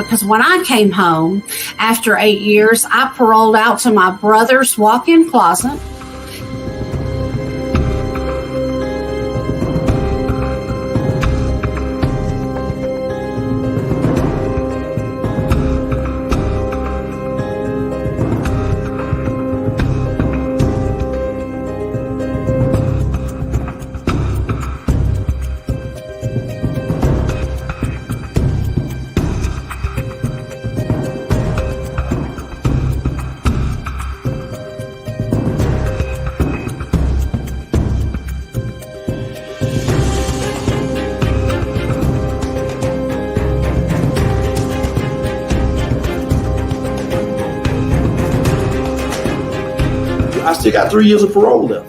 because when I came home after 8 years, I paroled out to my brother's walk-in closet. I still got 3 years of parole left.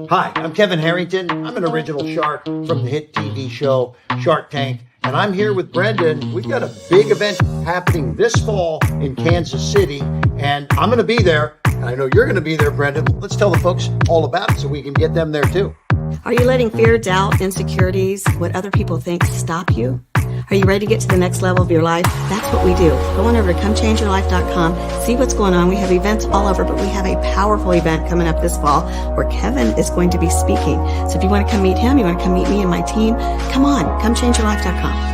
Hi, I'm Kevin Harrington. I'm an original shark from the hit TV show Shark Tank, and I'm here with Brendan. We've got a big event happening this fall in Kansas City, and I'm going to be there, and I know you're going to be there, Brendan. Let's tell the folks all about it so we can get them there too. Are you letting fear, doubt, insecurities, what other people think stop you? Are you ready to get to the next level of your life? That's what we do. Go on over to comechangeyourlife.com, see what's going on. We have events all over, but we have a powerful event coming up this fall where Kevin is going to be speaking. So if you want to come meet him, you want to come meet me and my team, come on, comechangeyourlife.com.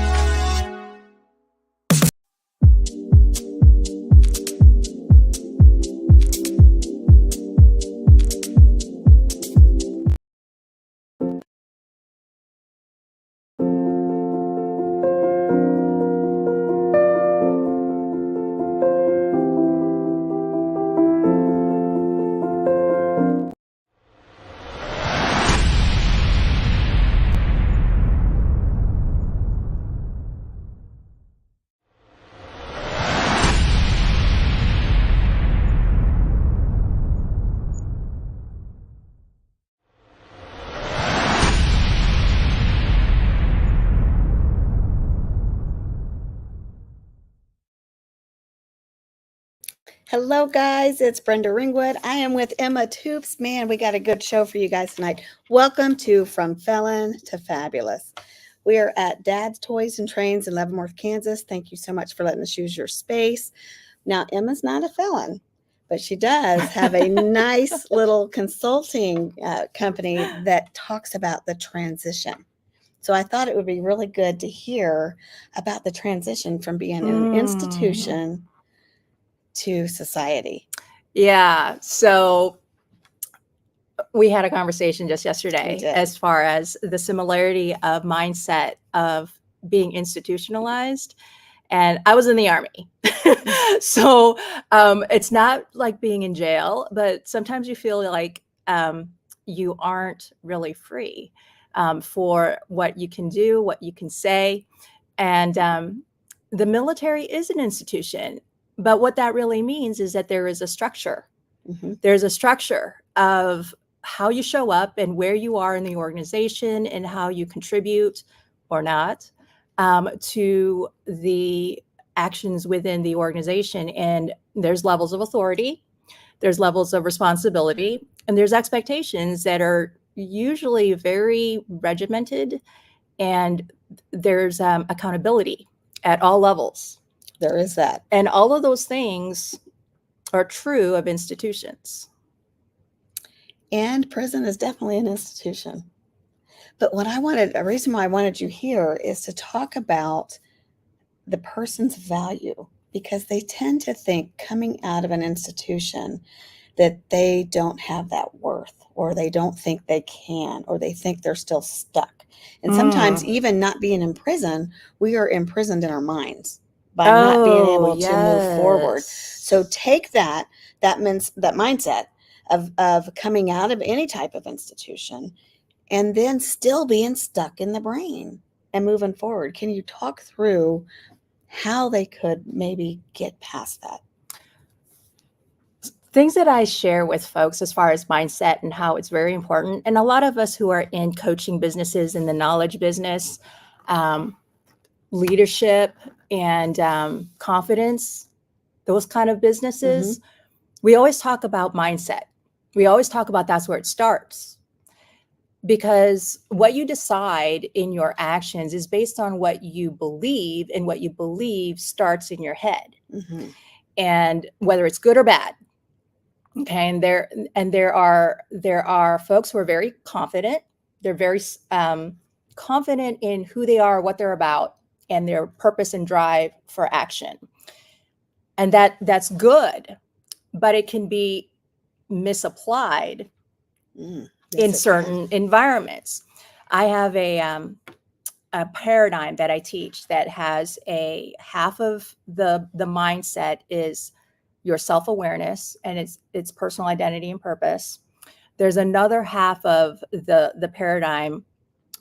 Hello, guys. It's Brenda Ringwood. I am with Emma Toops. Man, we got a good show for you guys tonight. Welcome to From Felon to Fabulous. We are at Dad's Toys and Trains in Leavenworth, Kansas. Thank you so much for letting us use your space. Now, Emma's not a felon, but she does have a nice little consulting company that talks about the transition. So I thought it would be really good to hear about the transition from being an institution to society. Yeah. So we had a conversation just yesterday as far as the similarity of mindset of being institutionalized. And I was in the Army. So it's not like being in jail, but sometimes you feel like you aren't really free for what you can do, what you can say. And the military is an institution. But what that really means is that there is a structure. Mm-hmm. There's a structure of how you show up and where you are in the organization and how you contribute or not to the actions within the organization. And there's levels of authority, there's levels of responsibility, and there's expectations that are usually very regimented, and there's accountability at all levels. There is that. And all of those things are true of institutions. And prison is definitely an institution. But a reason why I wanted you here is to talk about the person's value, because they tend to think coming out of an institution that they don't have that worth, or they don't think they can, or they think they're still stuck. And sometimes even not being in prison, we are imprisoned in our minds by not being able to move forward. So take that mindset of coming out of any type of institution and then still being stuck in the brain and moving forward. Can you talk through how they could maybe get past that? Things that I share with folks as far as mindset and how it's very important. And a lot of us who are in coaching businesses, in the knowledge business, leadership and confidence, those kind of businesses, we always talk about mindset. We always talk about that's where it starts. Because what you decide in your actions is based on what you believe, and what you believe starts in your head. And whether it's good or bad. Okay. And there are folks who are very confident. They're very confident in who they are, what they're about, and their purpose and drive for action. And that's good, but it can be misapplied in certain environments. I have a paradigm that I teach that has a half of the mindset is your self-awareness, and it's personal identity and purpose. There's another half of the paradigm,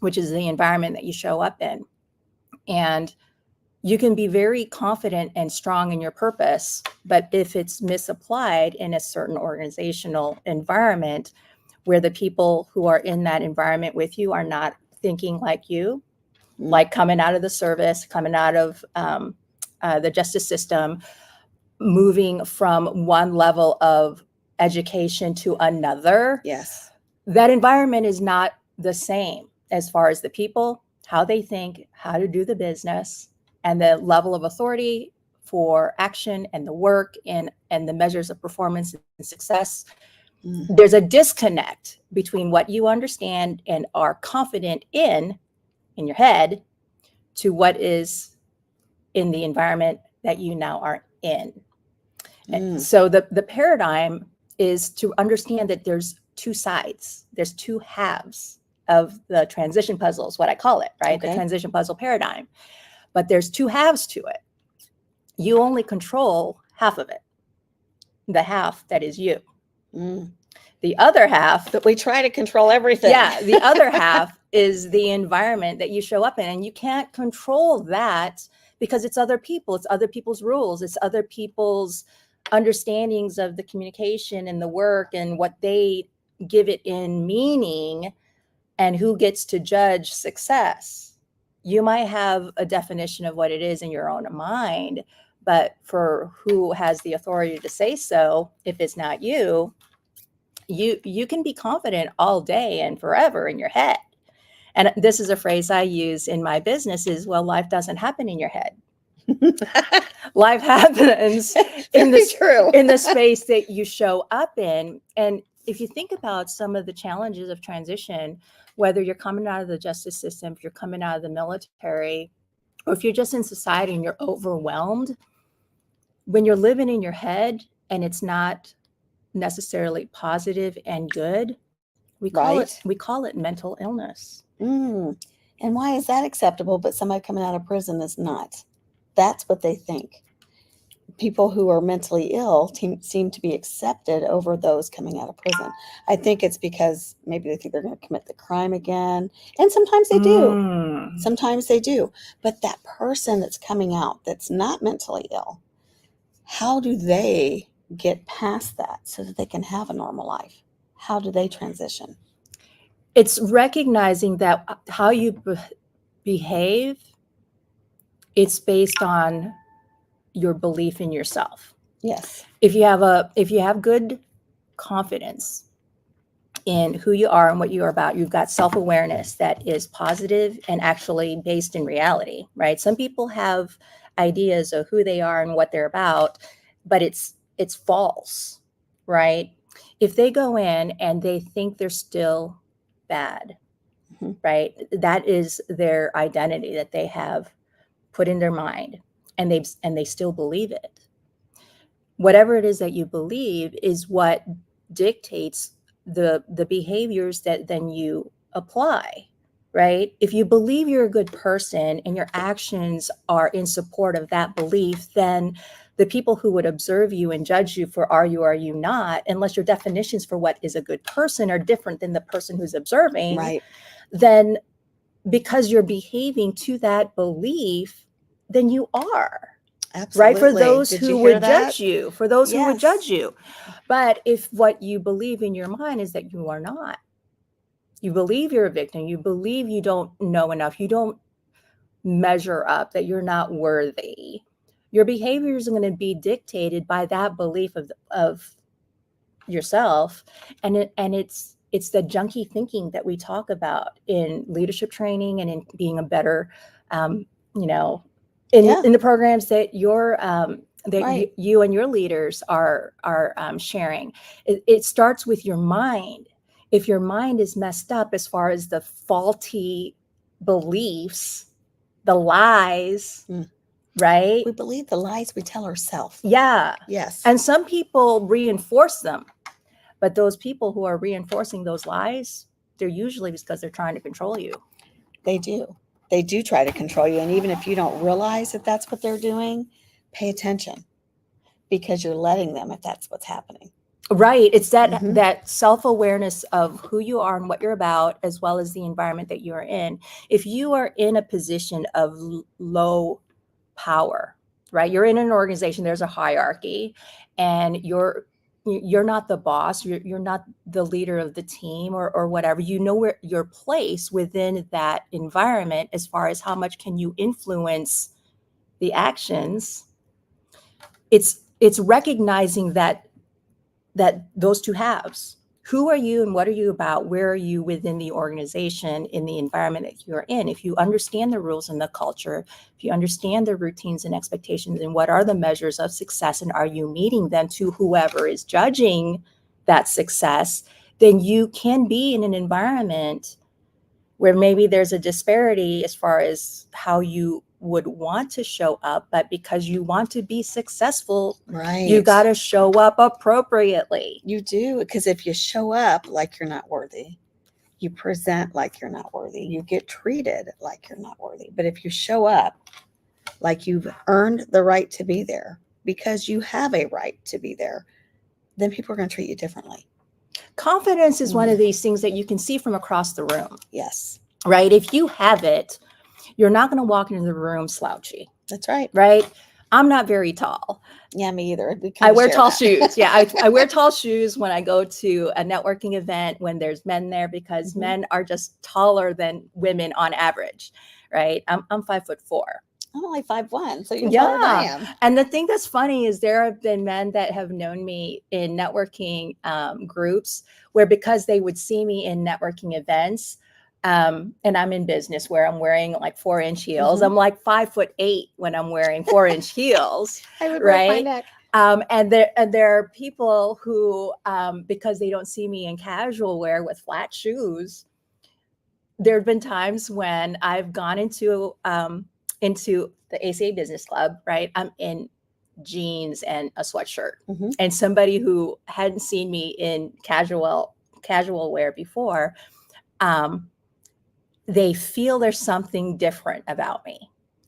which is the environment that you show up in. And you can be very confident and strong in your purpose, but if it's misapplied in a certain organizational environment where the people who are in that environment with you are not thinking like you, like coming out of the service, coming out of the justice system, moving from one level of education to another. Yes. That environment is not the same as far as the people, how they think, how to do the business, and the level of authority for action and the work and the measures of performance and success. There's a disconnect between what you understand and are confident in your head to what is in the environment that you now are in. And so the paradigm is to understand that there's two sides, there's two halves of the transition puzzle is what I call it, right? The transition puzzle paradigm. But there's two halves to it. You only control half of it, the half that is you. The other half. But we try to control everything. Yeah, the other half is the environment that you show up in. And you can't control that because it's other people. It's other people's rules. It's other people's understandings of the communication and the work and what they give it in meaning and who gets to judge success. You might have a definition of what it is in your own mind, but for who has the authority to say so, if it's not you, you can be confident all day and forever in your head. And this is a phrase I use in my business is, well, life doesn't happen in your head. Life happens in the space that you show up in. And if you think about some of the challenges of transition, whether you're coming out of the justice system, if you're coming out of the military, or if you're just in society and you're overwhelmed, when you're living in your head and it's not necessarily positive and good, we call it mental illness. And why is that acceptable, but somebody coming out of prison is not? That's what they think. People who are mentally ill seem to be accepted over those coming out of prison. I think it's because maybe they think they're going to commit the crime again. And sometimes they do. Sometimes they do. But that person that's coming out that's not mentally ill, how do they get past that so that they can have a normal life? How do they transition? It's recognizing that how you behave, it's based on your belief in yourself. Yes. If you have good confidence in who you are and what you are about, you've got self-awareness that is positive and actually based in reality, right? Some people have ideas of who they are and what they're about, but it's false, right? If they go in and they think they're still bad, right? That is their identity that they have put in their mind, and they still believe it. Whatever it is that you believe is what dictates the behaviors that then you apply, right? If you believe you're a good person and your actions are in support of that belief, then the people who would observe you and judge you for are you not, unless your definitions for what is a good person are different than the person who's observing, Right. then because you're behaving to that belief, then you are. Absolutely. Right? For those who would judge you, who would judge you. But if what you believe in your mind is that you are not, you believe you're a victim, you believe you don't know enough, you don't measure up, that you're not worthy, your behavior is going to be dictated by that belief of yourself. And it's the junky thinking that we talk about in leadership training and in being a better, in the programs that you and your leaders are sharing. It starts with your mind. If your mind is messed up as far as the faulty beliefs, the lies, right? We believe the lies we tell ourselves. Yeah. Yes. And some people reinforce them. But those people who are reinforcing those lies, they're usually because they're trying to control you. They do. They do try to control you. And even if you don't realize that that's what they're doing, pay attention, because you're letting them if that's what's happening. Right. It's that self-awareness of who you are and what you're about, as well as the environment that you are in. If you are in a position of low power, right? You're in an organization, there's a hierarchy, and you're not the boss, you're not the leader of the team or whatever. You know where your place within that environment as far as how much can you influence the actions. It's recognizing that those two halves. Who are you and what are you about? Where are you within the organization, in the environment that you're in? If you understand the rules and the culture, if you understand the routines and expectations, and what are the measures of success, and are you meeting them to whoever is judging that success, then you can be in an environment where maybe there's a disparity as far as how you would want to show up, but because you want to be successful, right, you got to show up appropriately. You do, because if you show up like you're not worthy, you present like you're not worthy, you get treated like you're not worthy. But if you show up like you've earned the right to be there, because you have a right to be there, then people are going to treat you differently. Confidence is one of these things that you can see from across the room. Yes. Right? If you have it, you're not going to walk into the room slouchy. That's right. Right? I'm not very tall. Yeah, me either. I wear tall shoes. Yeah, I wear tall shoes when I go to a networking event when there's men there, because men are just taller than women on average, right? I'm 5'4". I'm only 5'1", so you're taller than I am. And the thing that's funny is there have been men that have known me in networking groups where, because they would see me in networking events, And I'm in business where I'm wearing like 4-inch heels. Mhm. I'm like 5'8" when I'm wearing 4-inch heels. I would break my Right. neck. And there are people who, because they don't see me in casual wear with flat shoes, there have been times when I've gone into the ACA Business Club, right? I'm in jeans and a sweatshirt, Mhm. and somebody who hadn't seen me in casual wear before, they feel there's something different about me,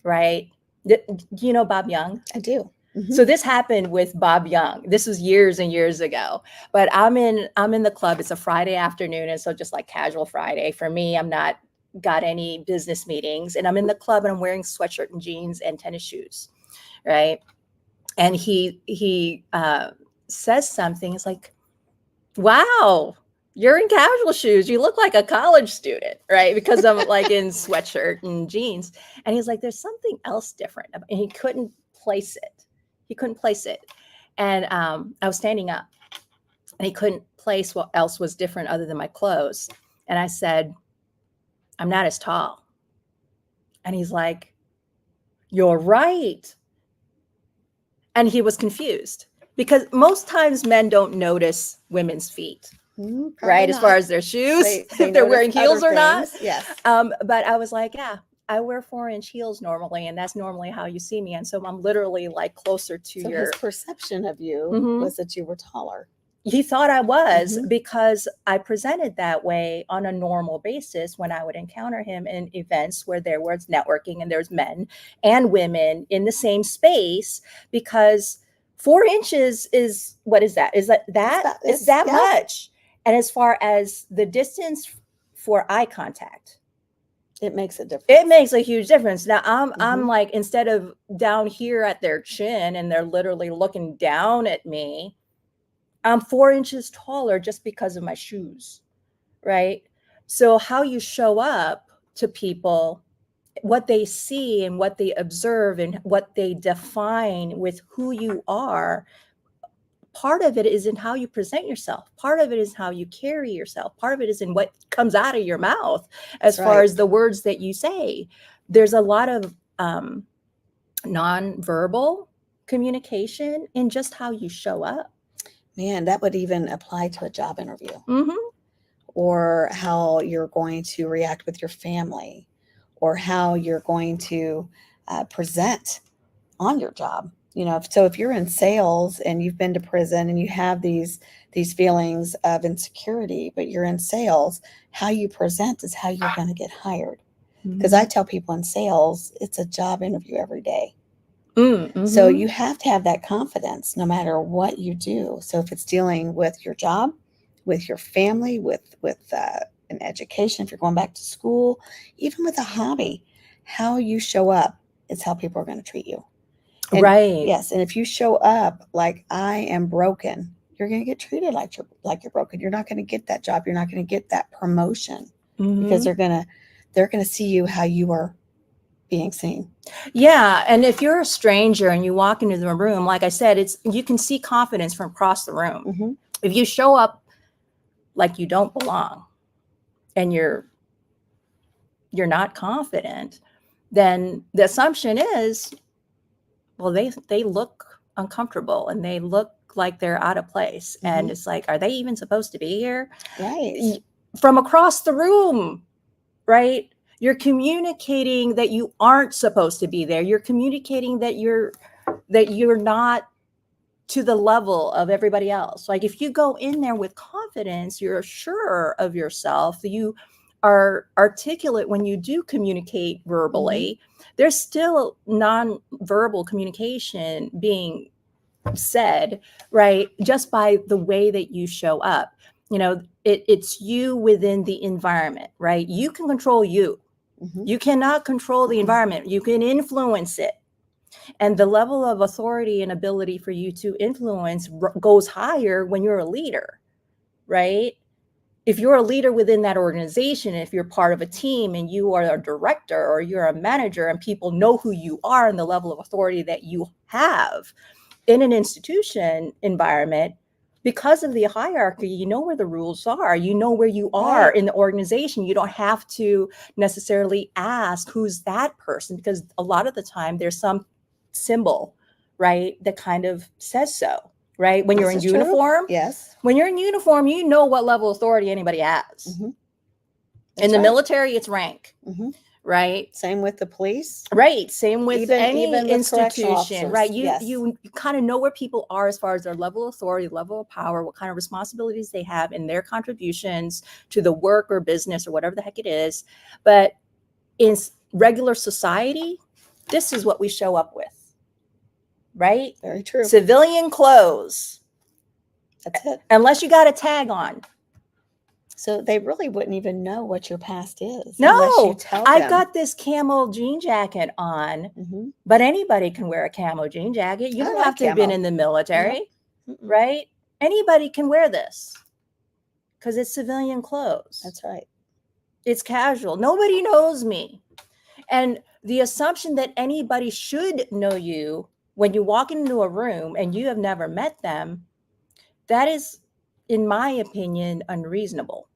right? Do you know Bob Young? I do. Mhm. So this happened with Bob Young. This was years and years ago. But I'm in the club. It's a Friday afternoon, and so just like casual Friday for me. I'm not got any business meetings, and I'm in the club and I'm wearing sweatshirt and jeans and tennis shoes, right? And he says something. It's like, "Wow, you're in casual shoes. You look like a college student," right? Because I'm like in sweatshirt and jeans. And he's like, "There's something else different," and he couldn't place it. He couldn't place it. And I was standing up and he couldn't place what else was different other than my clothes. And I said, "I'm not as tall." And he's like, "You're right." And he was confused because most times men don't notice women's feet, Probably right? As far not. as their shoes, They if they're notice wearing heels other or not. things. Yes. But I was like, yeah, I wear 4-inch heels normally, and that's normally how you see me. And so I'm literally like closer to So your. his perception of you Mhm. was that you were taller. He thought I was Mhm. because I presented that way on a normal basis when I would encounter him in events where there was networking and there's men and women in the same space, because 4 inches is, what is that? Is that it's that yeah. much. And as far as the distance for eye contact, It makes a difference. it makes a huge difference. Now I'm Mhm. like, instead of down here at their chin and they're literally looking down at me, I'm 4 inches taller just because of my shoes, right? So how you show up to people, what they see and what they observe and what they define with who you are, part of it is in how you present yourself. Part of it is how you carry yourself. Part of it is in what comes out of your mouth as That's far right. as the words that you say. There's a lot of nonverbal communication in just how you show up. Man, that would even apply to a job interview, Mhm. or how you're going to react with your family, or how you're going to present on your job. So if you're in sales and you've been to prison and you have these feelings of insecurity, but you're in sales, how you present is how you're going to get hired. Because I tell people in sales, it's a job interview every day. So you have to have that confidence no matter what you do. So if it's dealing with your job, with your family, with an education, if you're going back to school, even with a hobby, how you show up is how people are going to treat you. And right. yes, and if you show up like, I am broken, you're going to get treated like you're broken. You're not going to get that job. You're not going to get that promotion, because they're going to see you how you are being seen. Yeah, and if you're a stranger and you walk into the room, like I said, you can see confidence from across the room. Mhm. If you show up like you don't belong and you're not confident, then the assumption is, well, they look uncomfortable and they look like they're out of place. And it's like, are they even supposed to be here? Right. From across the room, right? You're communicating that you aren't supposed to be there. You're communicating that you're not to the level of everybody else. Like if you go in there with confidence, you're sure of yourself, you are articulate when you do communicate verbally. There's still non-verbal communication being said, right? Just by the way that you show up. It's you within the environment, right? You can control you. You cannot control the environment. You can influence it. And the level of authority and ability for you to influence goes higher when you're a leader, right? If you're a leader within that organization, if you're part of a team and you are a director or you're a manager and people know who you are and the level of authority that you have in an institution environment, because of the hierarchy, you know where the rules are. You know where you are in the organization. You don't have to necessarily ask who's that person, because a lot of the time there's some symbol, right, that kind of says so, right? When you're in uniform, yes. When you're in uniform, you know what level of authority anybody has. In the military, it's rank, right? Same with the police. Right. Same with any even with correctional institution, officers. right? Yes. You kind of know where people are as far as their level of authority, level of power, what kind of responsibilities they have in their contributions to the work or business or whatever the heck it is. But in regular society, this is what we show up with, right? Very true. Civilian clothes. That's it. Unless you got a tag on. So they really wouldn't even know what your past is. No, unless you tell I've them. got this camel jean jacket on, but anybody can wear a camo jean jacket. You I don't like have to have been camo. in the military, right? Anybody can wear this because it's civilian clothes. That's right. It's casual. Nobody knows me. And the assumption that anybody should know you when you walk into a room and you have never met them, that is, in my opinion, unreasonable.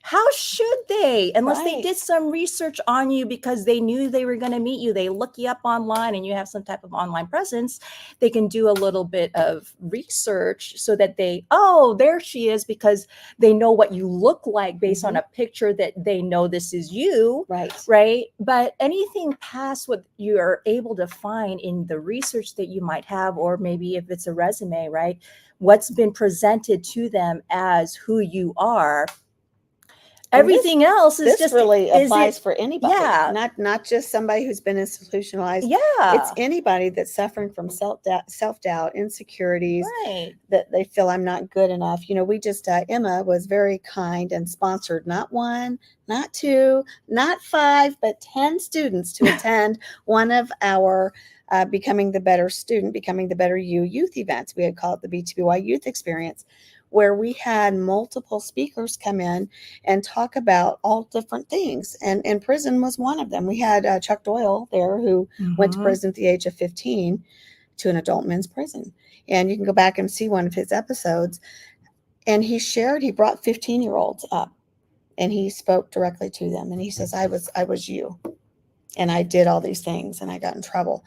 How should they? Unless they did some research on you because they knew they were going to meet you. They look you up online and you have some type of online presence. They can do a little bit of research so that there she is, because they know what you look like based on a picture that they know this is you. Right. But anything past what you are able to find in the research that you might have, or maybe if it's a resume, right? What's been presented to them as who you are. Everything else is just really applies for anybody. Yeah. Not just somebody who's been institutionalized. Yeah. It's anybody that's suffering from self-doubt, insecurities, Right. that they feel I'm not good enough. You know, we just Emma was very kind and sponsored not 1, not 2, not 5, but 10 students to attend one of our Becoming the Better Student, Becoming the Better You youth events. We had called it the B2BY Youth Experience, where we had multiple speakers come in and talk about all different things. And prison was one of them. We had Chuck Doyle there, who went to prison at the age of 15 to an adult men's prison. And you can go back and see one of his episodes. And he brought 15-year-olds up and he spoke directly to them. And he says, I was you. And I did all these things and I got in trouble.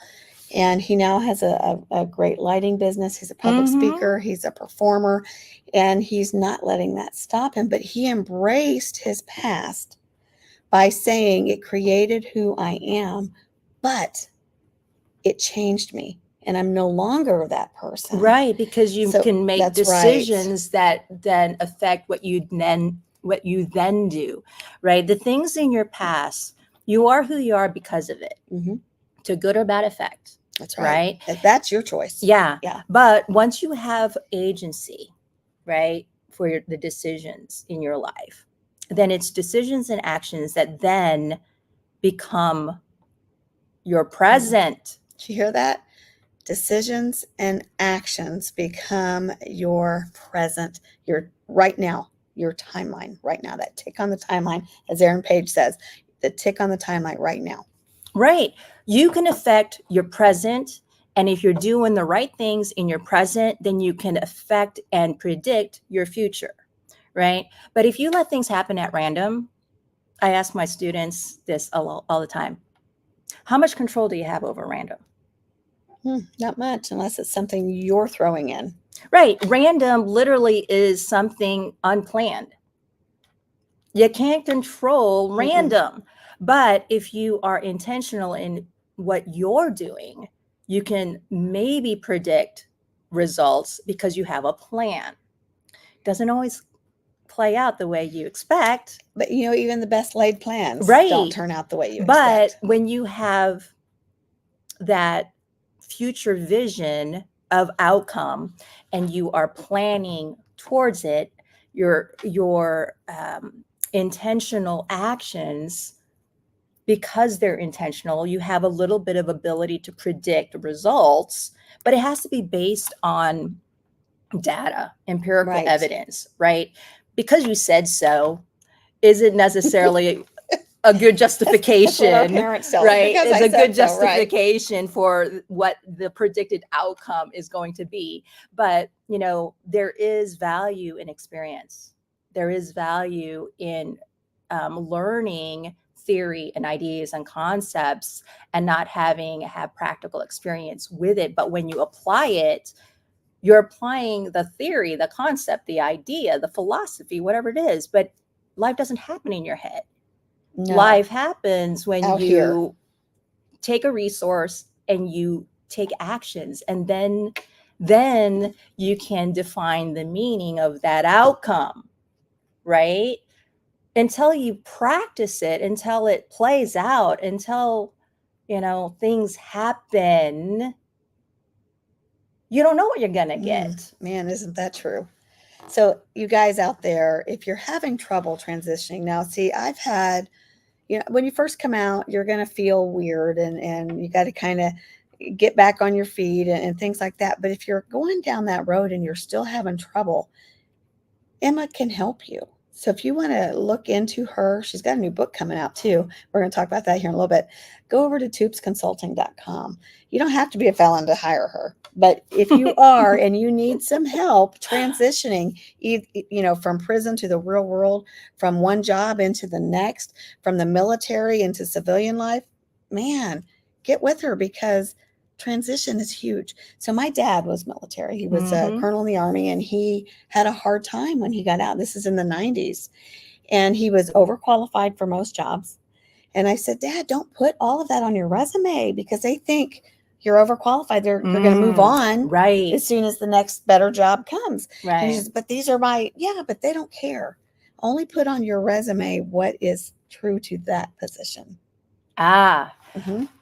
And he now has a great lighting business. He's a public speaker. He's a performer. And he's not letting that stop him. But he embraced his past by saying it created who I am, but it changed me. And I'm no longer that person. Right. Because you can make decisions that then affect what you then do. Right. The things in your past, you are who you are because of it. To good or bad effect. That's right. That's your choice. Yeah. But once you have agency, right, for the decisions in your life, then it's decisions and actions that then become your present. Did you hear that? Decisions and actions become your present, your right now, your timeline right now, that tick on the timeline, as Aaron Page says, the tick on the timeline right now. Right. You can affect your present. And if you're doing the right things in your present, then you can affect and predict your future. Right. But if you let things happen at random, I ask my students this all the time. How much control do you have over random? Not much, unless it's something you're throwing in. Right. Random literally is something unplanned. You can't control random. But if you are intentional in what you're doing, you can maybe predict results because you have a plan. Doesn't always play out the way you expect. But, even the best laid plans don't turn out the way you expect. But when you have that future vision of outcome and you are planning towards it, your intentional actions, because they're intentional, you have a little bit of ability to predict results, but it has to be based on data, empirical evidence, right? Because you said so isn't necessarily a good That's what our justification, parents tell us, right? because It's I a good said so, right? justification for what the predicted outcome is going to be. But, there is value in experience. There is value in learning theory and ideas and concepts and not have practical experience with it. But when you apply it, you're applying the theory, the concept, the idea, the philosophy, whatever it is. But life doesn't happen in your head. No, Life happens when out you here. take a resource and you take actions, and then you can define the meaning of that outcome, right? Until you practice it, until it plays out, until things happen, you don't know what you're gonna get. Man, isn't that true? So you guys out there, if you're having trouble transitioning now, see, I've had, when you first come out, you're going to feel weird and you got to kind of get back on your feet and things like that. But if you're going down that road and you're still having trouble, Emma can help you. So if you want to look into her, she's got a new book coming out too. We're going to talk about that here in a little bit. Go over to toopsconsulting.com. You don't have to be a felon to hire her, but if you are and you need some help transitioning, from prison to the real world, from one job into the next, from the military into civilian life, man, get with her, because transition is huge. So my dad was military. He was a colonel in the Army, and he had a hard time when he got out. This is in the 90s. And he was overqualified for most jobs. And I said, Dad, don't put all of that on your resume, because they think you're overqualified. They're going to move on Right. as soon as the next better job comes. And he Right. says, but these are but they don't care. Only put on your resume what is true to that position.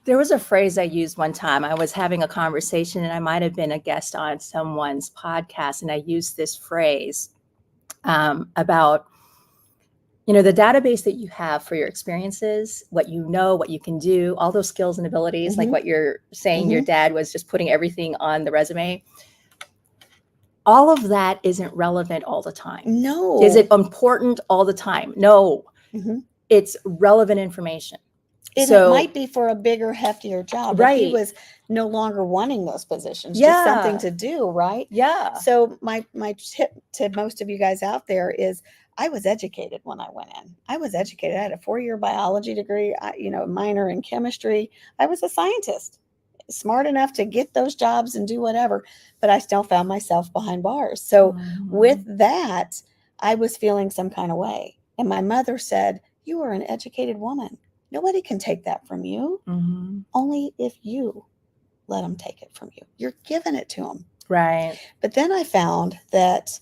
There was a phrase I used one time. I was having a conversation, and I might have been a guest on someone's podcast, and I used this phrase about, the database that you have for your experiences, what you know, what you can do, all those skills and abilities, like what you're saying, your dad was just putting everything on the resume. All of that isn't relevant all the time. No. Is it important all the time? No. It's relevant information. It might be for a bigger, heftier job. But he Right. was no longer wanting those positions, Yeah. just something to do, right? Yeah. So my tip to most of you guys out there is, I was educated when I went in. I was educated. I had a 4-year biology degree, a minor in chemistry. I was a scientist, smart enough to get those jobs and do whatever, but I still found myself behind bars. So with that, I was feeling some kind of way. And my mother said, you are an educated woman. Nobody can take that from you. Only if you let them take it from you. You're giving it to them. Right. But then I found that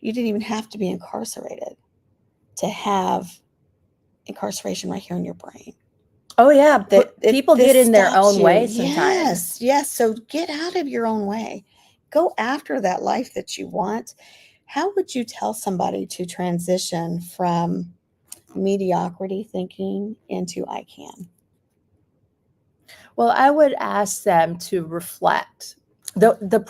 you didn't even have to be incarcerated to have incarceration right here in your brain. Oh, yeah. People This get in their stops own you. way sometimes. Yes. So get out of your own way. Go after that life that you want. How would you tell somebody to transition from mediocrity thinking into I can? Well, I would ask them to reflect. The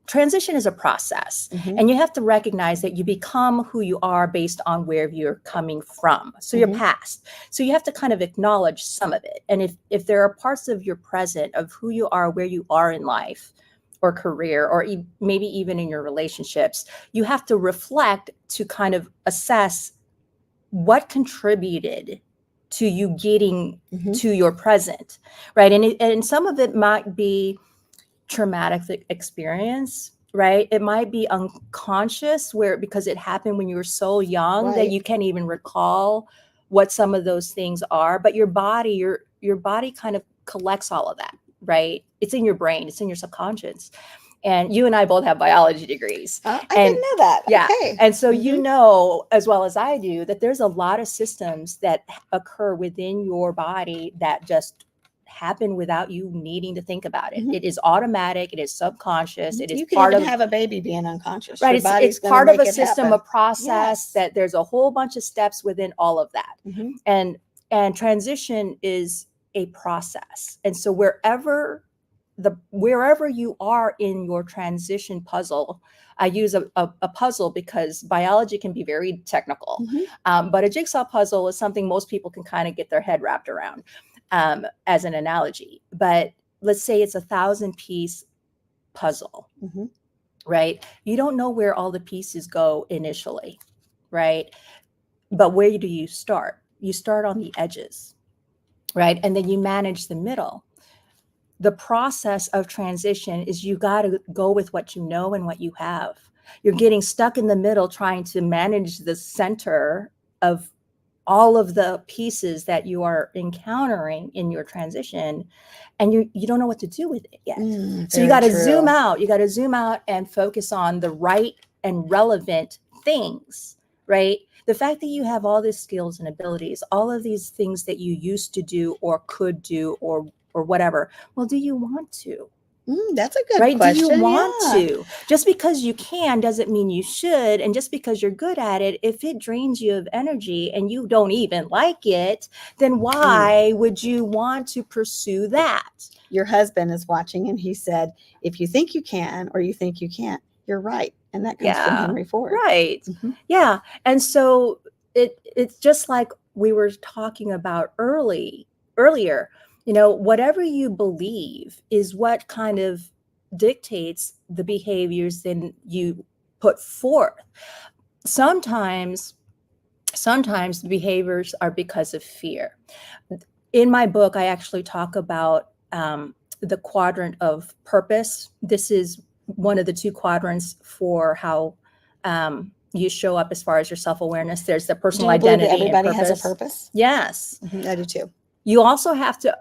transition is a process, and you have to recognize that you become who you are based on where you're coming from. So your past. So you have to kind of acknowledge some of it. And if there are parts of your present, of who you are, where you are in life or career, or maybe even in your relationships, you have to reflect to kind of assess what contributed to you getting to your present, right? And some of it might be traumatic experience, right? It might be unconscious, because it happened when you were so young that you can't even recall what some of those things are. But your body kind of collects all of that, right? It's in your brain, it's in your subconscious. And you and I both have biology degrees. I didn't know that. Yeah. Okay. And so you know, as well as I do, that there's a lot of systems that occur within your body that just happen without you needing to think about it. It is automatic. It is subconscious. It is you can part even of have a baby being unconscious. right. Your body's It's part of make a it system, happen. a process. Yes. That there's a whole bunch of steps within all of that. And transition is a process. And so wherever wherever you are in your transition puzzle. I use a puzzle because biology can be very technical, but a jigsaw puzzle is something most people can kind of get their head wrapped around, as an analogy. But let's say it's 1,000-piece puzzle, right? You don't know where all the pieces go initially, right? But where do you start? You start on the edges, right? And then you manage the middle. The process of transition is you got to go with what you know and what you have. You're getting stuck in the middle trying to manage the center of all of the pieces that you are encountering in your transition, and you don't know what to do with it yet. So you got to zoom out. You got to zoom out and focus on the right and relevant things, right? The fact that you have all these skills and abilities, all of these things that you used to do or could do or whatever. Well, do you want to? That's a good right? question. Do you want to? Just because you can doesn't mean you should. And just because you're good at it, if it drains you of energy and you don't even like it, then why would you want to pursue that? Your husband is watching and he said, if you think you can or you think you can't, you're right. And that comes from Henry Ford. Right. Yeah. And so it's just like we were talking about earlier. You know, whatever you believe is what kind of dictates the behaviors then you put forth. Sometimes the behaviors are because of fear. In my book, I actually talk about the quadrant of purpose. This is one of the two quadrants for how you show up as far as your self-awareness. There's the personal identity. Everybody and has a purpose. Yes. I do too. You also have to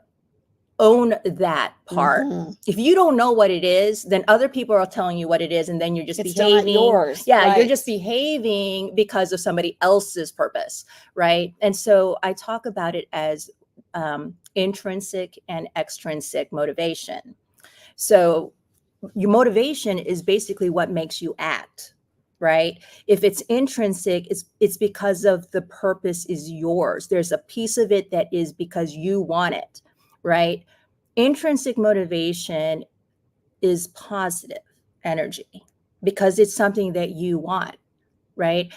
own that part. If you don't know what it is, then other people are telling you what it is, and then you're just behaving. Not yours. Yeah, right. You're just behaving because of somebody else's purpose, right? And so I talk about it as intrinsic and extrinsic motivation. So your motivation is basically what makes you act, right? If it's intrinsic, it's because of the purpose is yours. There's a piece of it that is because you want it. Right? Intrinsic motivation is positive energy because it's something that you want, right?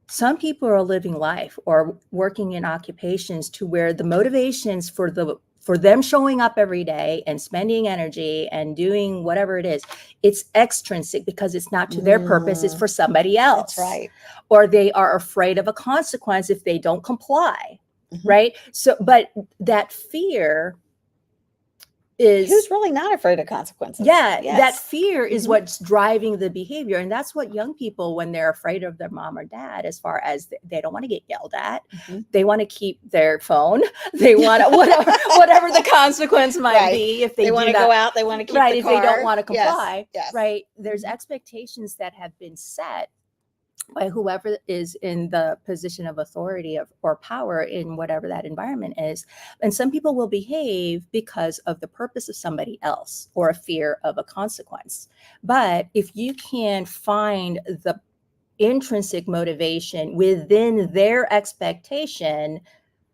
Some people are living life or working in occupations to where the motivations for them showing up every day and spending energy and doing whatever it is, it's extrinsic because it's not to their purpose, it's for somebody else. That's right. Or they are afraid of a consequence if they don't comply. Right. So, but that fear is who's really not afraid of consequences. Yeah. Yes. That fear is what's driving the behavior. And that's what young people, when they're afraid of their mom or dad, as far as they don't want to get yelled at, they want to keep their phone. They want to, whatever the consequence might be. If they want to go out, they want to keep the car. If they don't want to comply. Yes. Right. There's expectations that have been set by whoever is in the position of authority or power in whatever that environment is. And some people will behave because of the purpose of somebody else or a fear of a consequence. But if you can find the intrinsic motivation within their expectation,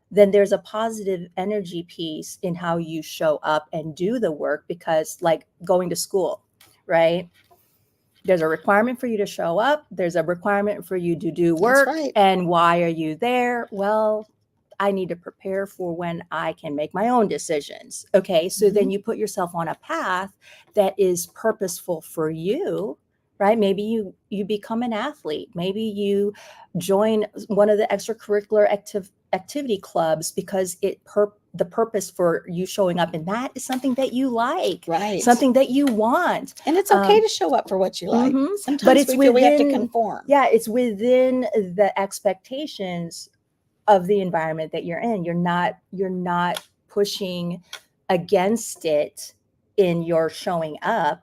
then there's a positive energy piece in how you show up and do the work, because like going to school, right? There's a requirement for you to show up. There's a requirement for you to do work. That's right. And why are you there? Well, I need to prepare for when I can make my own decisions. Okay. So then you put yourself on a path that is purposeful for you, right? Maybe you become an athlete. Maybe you join one of the extracurricular activity clubs because the purpose for you showing up in that is something that you like, right? Something that you want. And it's okay to show up for what you like. Sometimes but it's we have to conform. Yeah, it's within the expectations of the environment that you're in. You're not pushing against it in your showing up.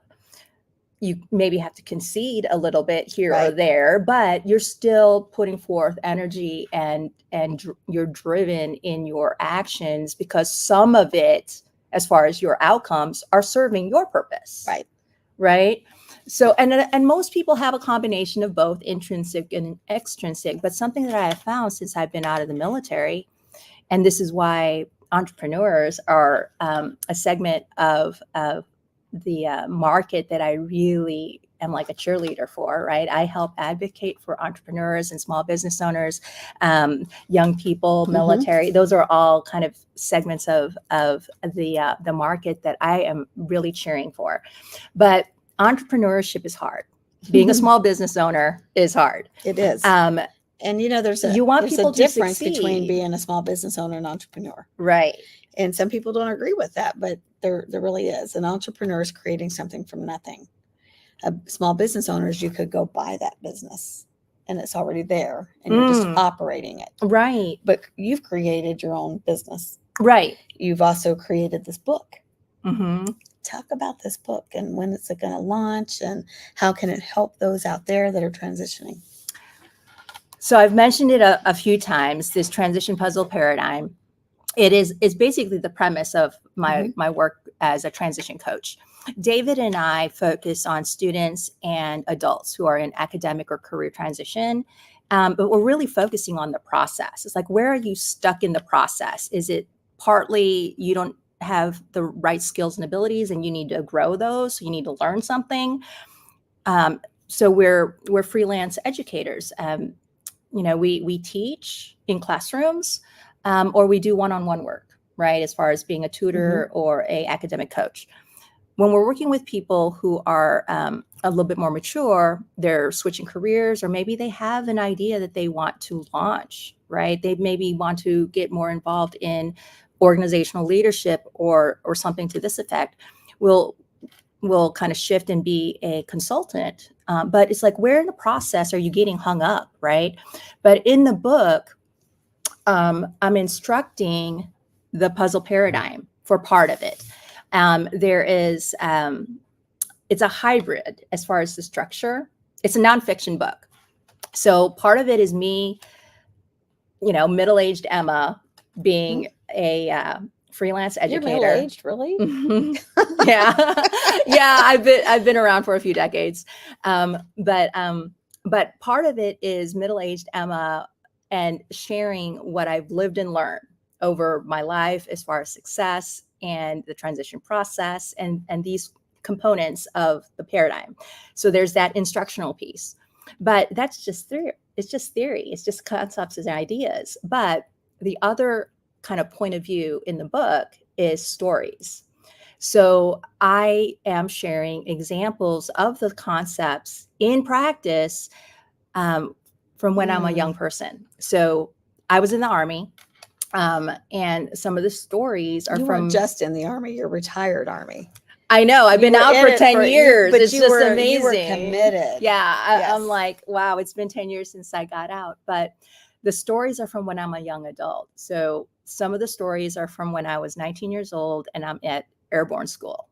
You maybe have to concede a little bit here or there, but you're still putting forth energy and you're driven in your actions because some of it, as far as your outcomes, are serving your purpose. Right. So, and most people have a combination of both intrinsic and extrinsic, but something that I have found since I've been out of the military, and this is why entrepreneurs are a segment of market that I really am like a cheerleader for, right? I help advocate for entrepreneurs and small business owners, young people, military. Those are all kind of segments of the market that I am really cheering for. But entrepreneurship is hard. Being a small business owner is hard. It is. And there's a difference between being a small business owner and entrepreneur. Right. And some people don't agree with that, but there really is. An entrepreneur is creating something from nothing. A small business owners, you could go buy that business and it's already there and you're just operating it. Right. But you've created your own business. Right. You've also created this book. Mm-hmm. Talk about this book and when it's going to launch and how can it help those out there that are transitioning? So I've mentioned it a few times, this transition puzzle paradigm. It's basically the premise of my work as a transition coach. David and I focus on students and adults who are in academic or career transition, but we're really focusing on the process. It's like, where are you stuck in the process? Is it partly you don't have the right skills and abilities and you need to grow those, so you need to learn something? So we're freelance educators. We teach in classrooms, or we do one-on-one work, right? As far as being a tutor or a academic coach. When we're working with people who are a little bit more mature, they're switching careers, or maybe they have an idea that they want to launch, right? They maybe want to get more involved in organizational leadership or something to this effect. We'll kind of shift and be a consultant. But it's like, where in the process are you getting hung up, right? But in the book, I'm instructing the puzzle paradigm for part of it. There is, it's a hybrid as far as the structure. It's a nonfiction book. So part of it is me, middle-aged Emma being a freelance educator. You're middle-aged, really? Yeah. Yeah. I've been around for a few decades. But part of it is middle-aged Emma and sharing what I've lived and learned over my life as far as success and the transition process and these components of the paradigm. So there's that instructional piece, but that's just theory. It's just theory. It's just concepts and ideas. But the other kind of point of view in the book is stories. So I am sharing examples of the concepts in practice from when I'm a young person. So I was in the Army. And some of the stories are you from weren't just in the Army, you're retired Army. I know. I've been out for 10 years. It's just amazing. You were committed. Yeah. Yes. I'm like, wow, it's been 10 years since I got out. But the stories are from when I'm a young adult. So some of the stories are from when I was 19 years old and I'm at airborne school,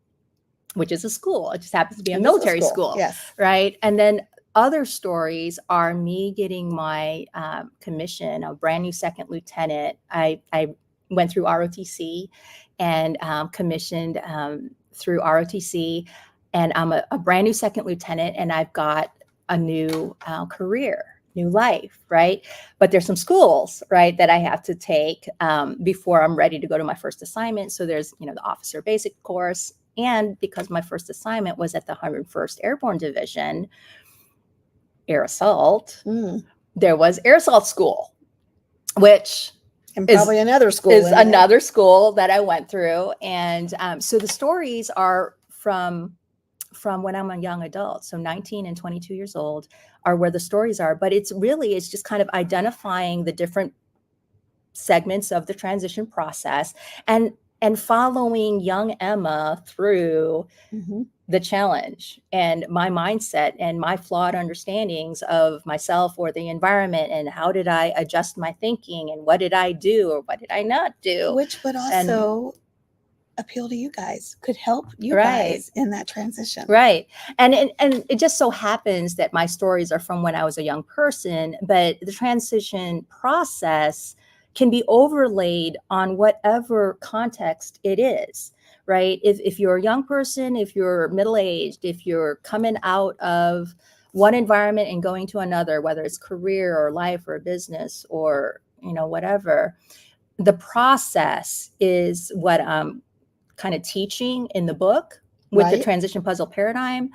which is a school. It just happens to be a military school. Yes. Right. And then other stories are me getting my commission, a brand new second lieutenant. I went through ROTC and commissioned through ROTC, and I'm a brand new second lieutenant, and I've got a new career, new life, right? But there's some schools, right, that I have to take before I'm ready to go to my first assignment. So there's, the officer basic course, and because my first assignment was at the 101st Airborne Division, air assault, there was air assault school, which and probably another school is another school that I went through. And so the stories are from when I'm a young adult. So 19 and 22 years old are where the stories are, but it's just kind of identifying the different segments of the transition process and following young Emma through the challenge and my mindset and my flawed understandings of myself or the environment, and how did I adjust my thinking, and what did I do or what did I not do? Which would also appeal to you guys, could help you guys in that transition. Right. And it just so happens that my stories are from when I was a young person, but the transition process can be overlaid on whatever context it is, right? If you're a young person, if you're middle-aged, if you're coming out of one environment and going to another, whether it's career or life or business or, whatever, the process is what I'm kind of teaching in the book. with the Right. transition puzzle paradigm.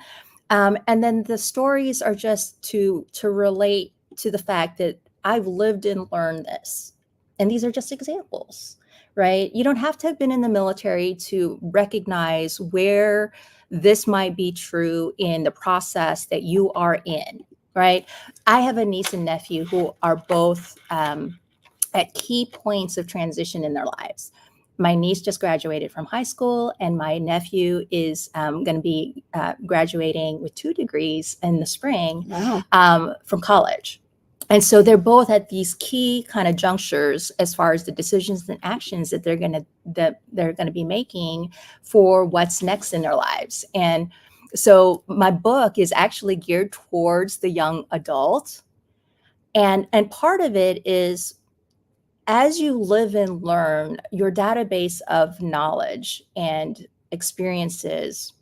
And then the stories are just to relate to the fact that I've lived and learned this. And these are just examples, right? You don't have to have been in the military to recognize where this might be true in the process that you are in, right? I have a niece and nephew who are both at key points of transition in their lives. My niece just graduated from high school, and my nephew is going to be graduating with 2 degrees in the spring Wow. from college. And so they're both at these key kind of junctures as far as the decisions and actions that they're going to be making for what's next in their lives. And so my book is actually geared towards the young adult. And part of it is, as you live and learn, your database of knowledge and experiences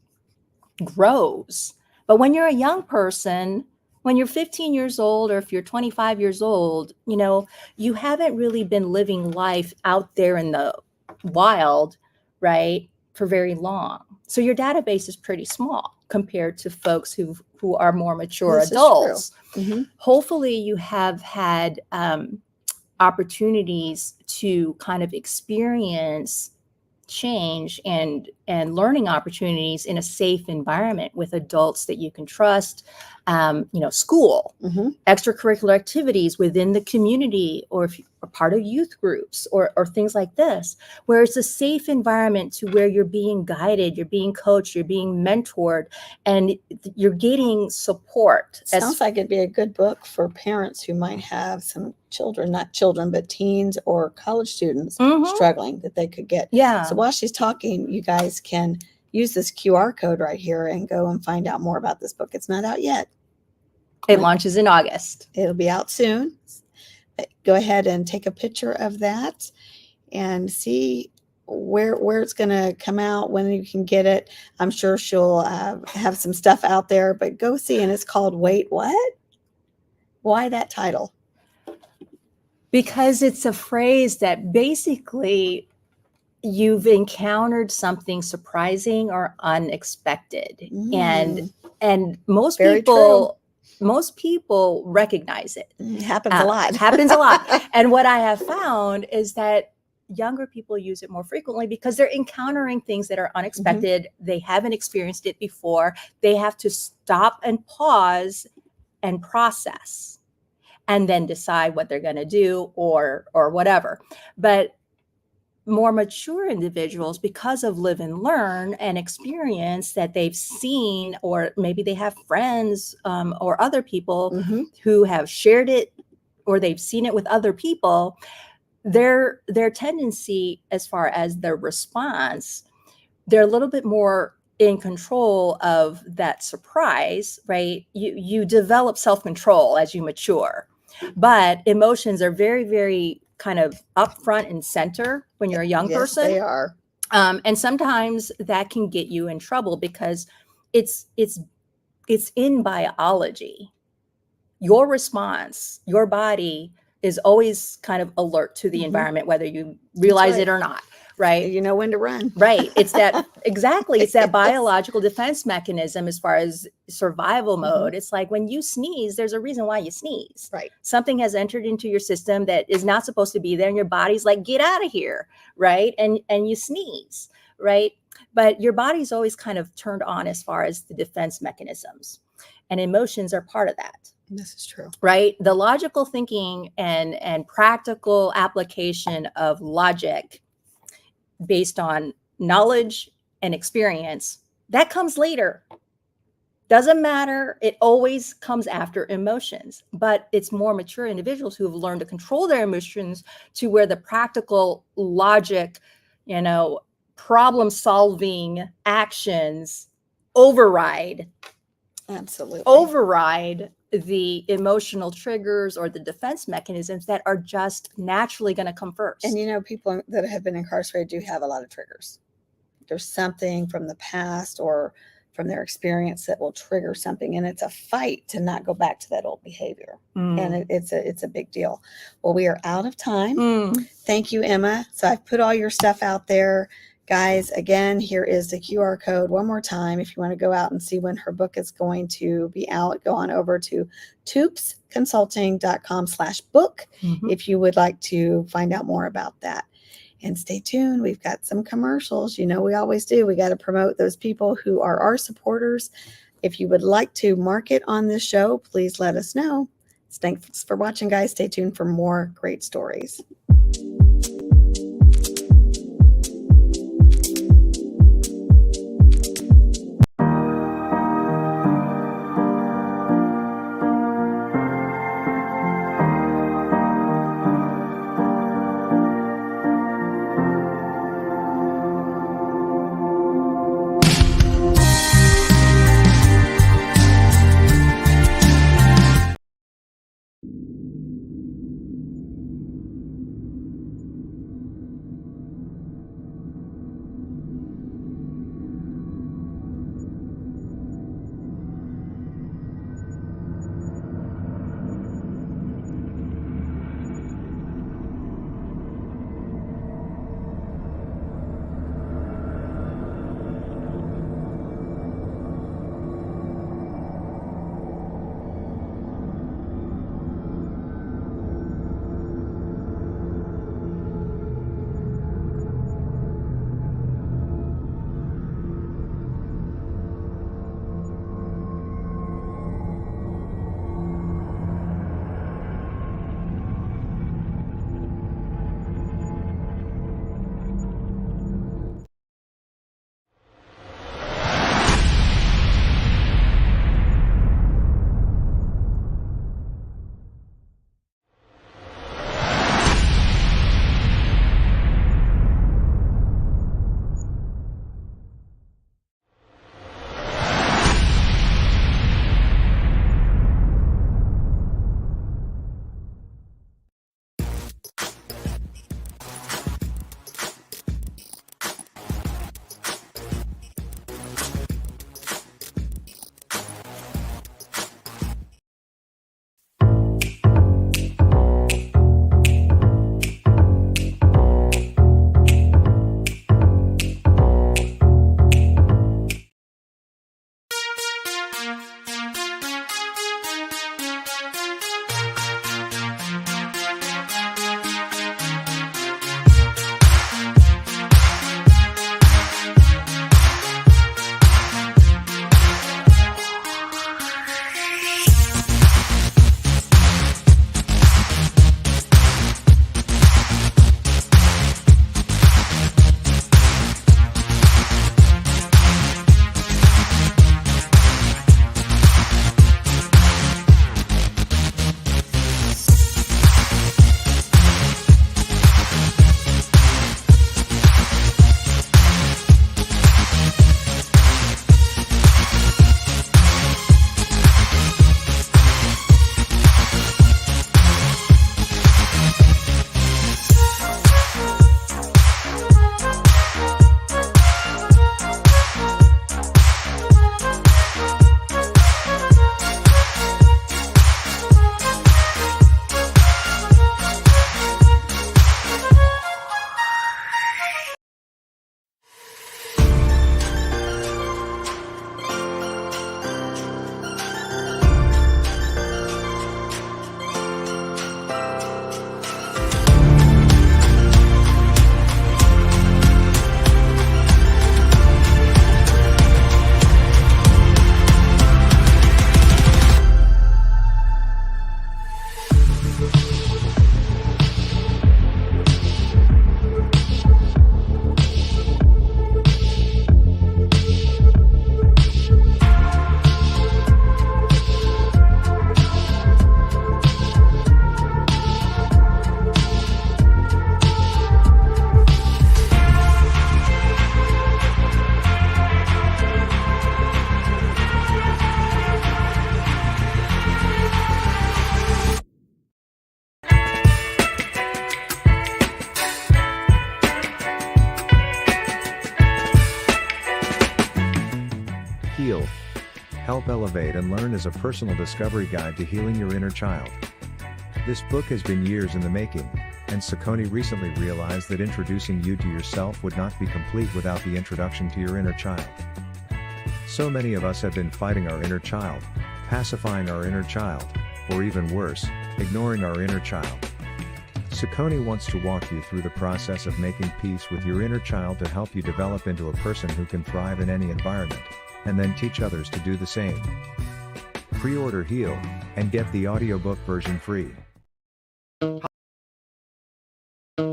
grows. But when you're a young person, when you're 15 years old, or if you're 25 years old, you haven't really been living life out there in the wild, right, for very long. So your database is pretty small compared to folks who are more mature This is adults. true. Mhm. Hopefully you have had opportunities to kind of experience change and learning opportunities in a safe environment with adults that you can trust, school, Mhm. extracurricular activities within the community, or if you're part of youth groups or things like this, where it's a safe environment to where you're being guided, you're being coached, you're being mentored, and you're getting support. Sounds like it'd be a good book for parents who might have some children, not children, but teens or college students Mhm. struggling, that they could get. Yeah. So while she's talking, you guys can use this QR code right here and go and find out more about this book. It's not out yet. It launches in August. It'll be out soon. Go ahead and take a picture of that and see where it's going to come out, when you can get it. I'm sure she'll have some stuff out there, but go see. And it's called Wait, What? Why that title? Because it's a phrase that basically you've encountered something surprising or unexpected. And most Very people recognize it. It happens a lot. Happens a lot. And what I have found is that younger people use it more frequently because they're encountering things that are unexpected. They haven't experienced it before. They have to stop and pause and process, and then decide what they're going to do or whatever. But more mature individuals, because of live and learn and experience that they've seen, or maybe they have friends or other people who have shared it, or they've seen it with other people, their tendency as far as their response, they're a little bit more in control of that surprise, right? You develop self-control as you mature, but emotions are very, very kind of upfront and center when you're a young person. They are. And sometimes that can get you in trouble because it's in biology. Your response, your body is always kind of alert to the environment, whether you realize it or not, right? You know when to run. Right. It's that, exactly. It's that biological defense mechanism as far as survival mode. It's like when you sneeze, there's a reason why you sneeze. Right. Something has entered into your system that is not supposed to be there, and your body's like, get out of here. Right. And you sneeze. Right. But your body's always kind of turned on as far as the defense mechanisms, and emotions are part of that. This is true. Right. The logical thinking and practical application of logic based on knowledge and experience, that comes later. Doesn't matter. It always comes after emotions, but it's more mature individuals who have learned to control their emotions to where the practical logic, problem solving actions override the emotional triggers or the defense mechanisms that are just naturally going to come first. And people that have been incarcerated do have a lot of triggers. There's something from the past or from their experience that will trigger something, and it's a fight to not go back to that old behavior. And it's a big deal. Well, we are out of time. Thank you, Emma. So I've put all your stuff out there. Guys, again, here is the QR code one more time. If you want to go out and see when her book is going to be out, go on over to toopsconsulting.com/book if you would like to find out more about that. And stay tuned. We've got some commercials. You know, we always do. We got to promote those people who are our supporters. If you would like to market on this show, please let us know. Thanks for watching, guys. Stay tuned for more great stories. Heal. Help Elevate and Learn is a personal discovery guide to healing your inner child. This book has been years in the making, and Saucony recently realized that introducing you to yourself would not be complete without the introduction to your inner child. So many of us have been fighting our inner child, pacifying our inner child, or even worse, ignoring our inner child. Saucony wants to walk you through the process of making peace with your inner child to help you develop into a person who can thrive in any environment, and then teach others to do the same. Pre-order Heal, and get the audiobook version free.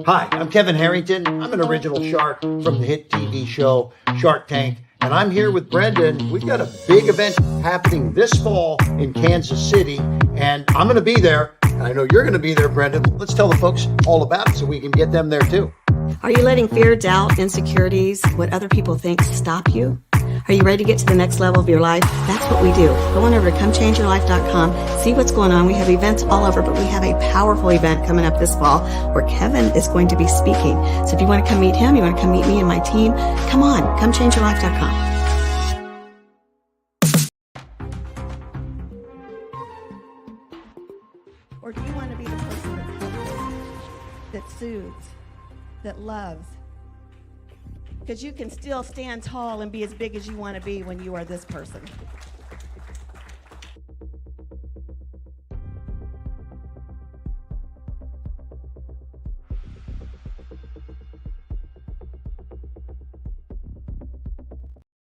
Hi, I'm Kevin Harrington. I'm an original shark from the hit TV show Shark Tank, and I'm here with Brendan. We've got a big event happening this fall in Kansas City, and I'm going to be there. I know you're going to be there, Brendan. Let's tell the folks all about it so we can get them there too. Are you letting fear, doubt, insecurities, what other people think stop you? Are you ready to get to the next level of your life? That's what we do. Go on over to comechangeyourlife.com, see what's going on. We have events all over, but we have a powerful event coming up this fall where Kevin is going to be speaking. So if you want to come meet him, you want to come meet me and my team, come on, comechangeyourlife.com. Or do you want to be the person that soothes, that loves? Because you can still stand tall and be as big as you want to be when you are this person.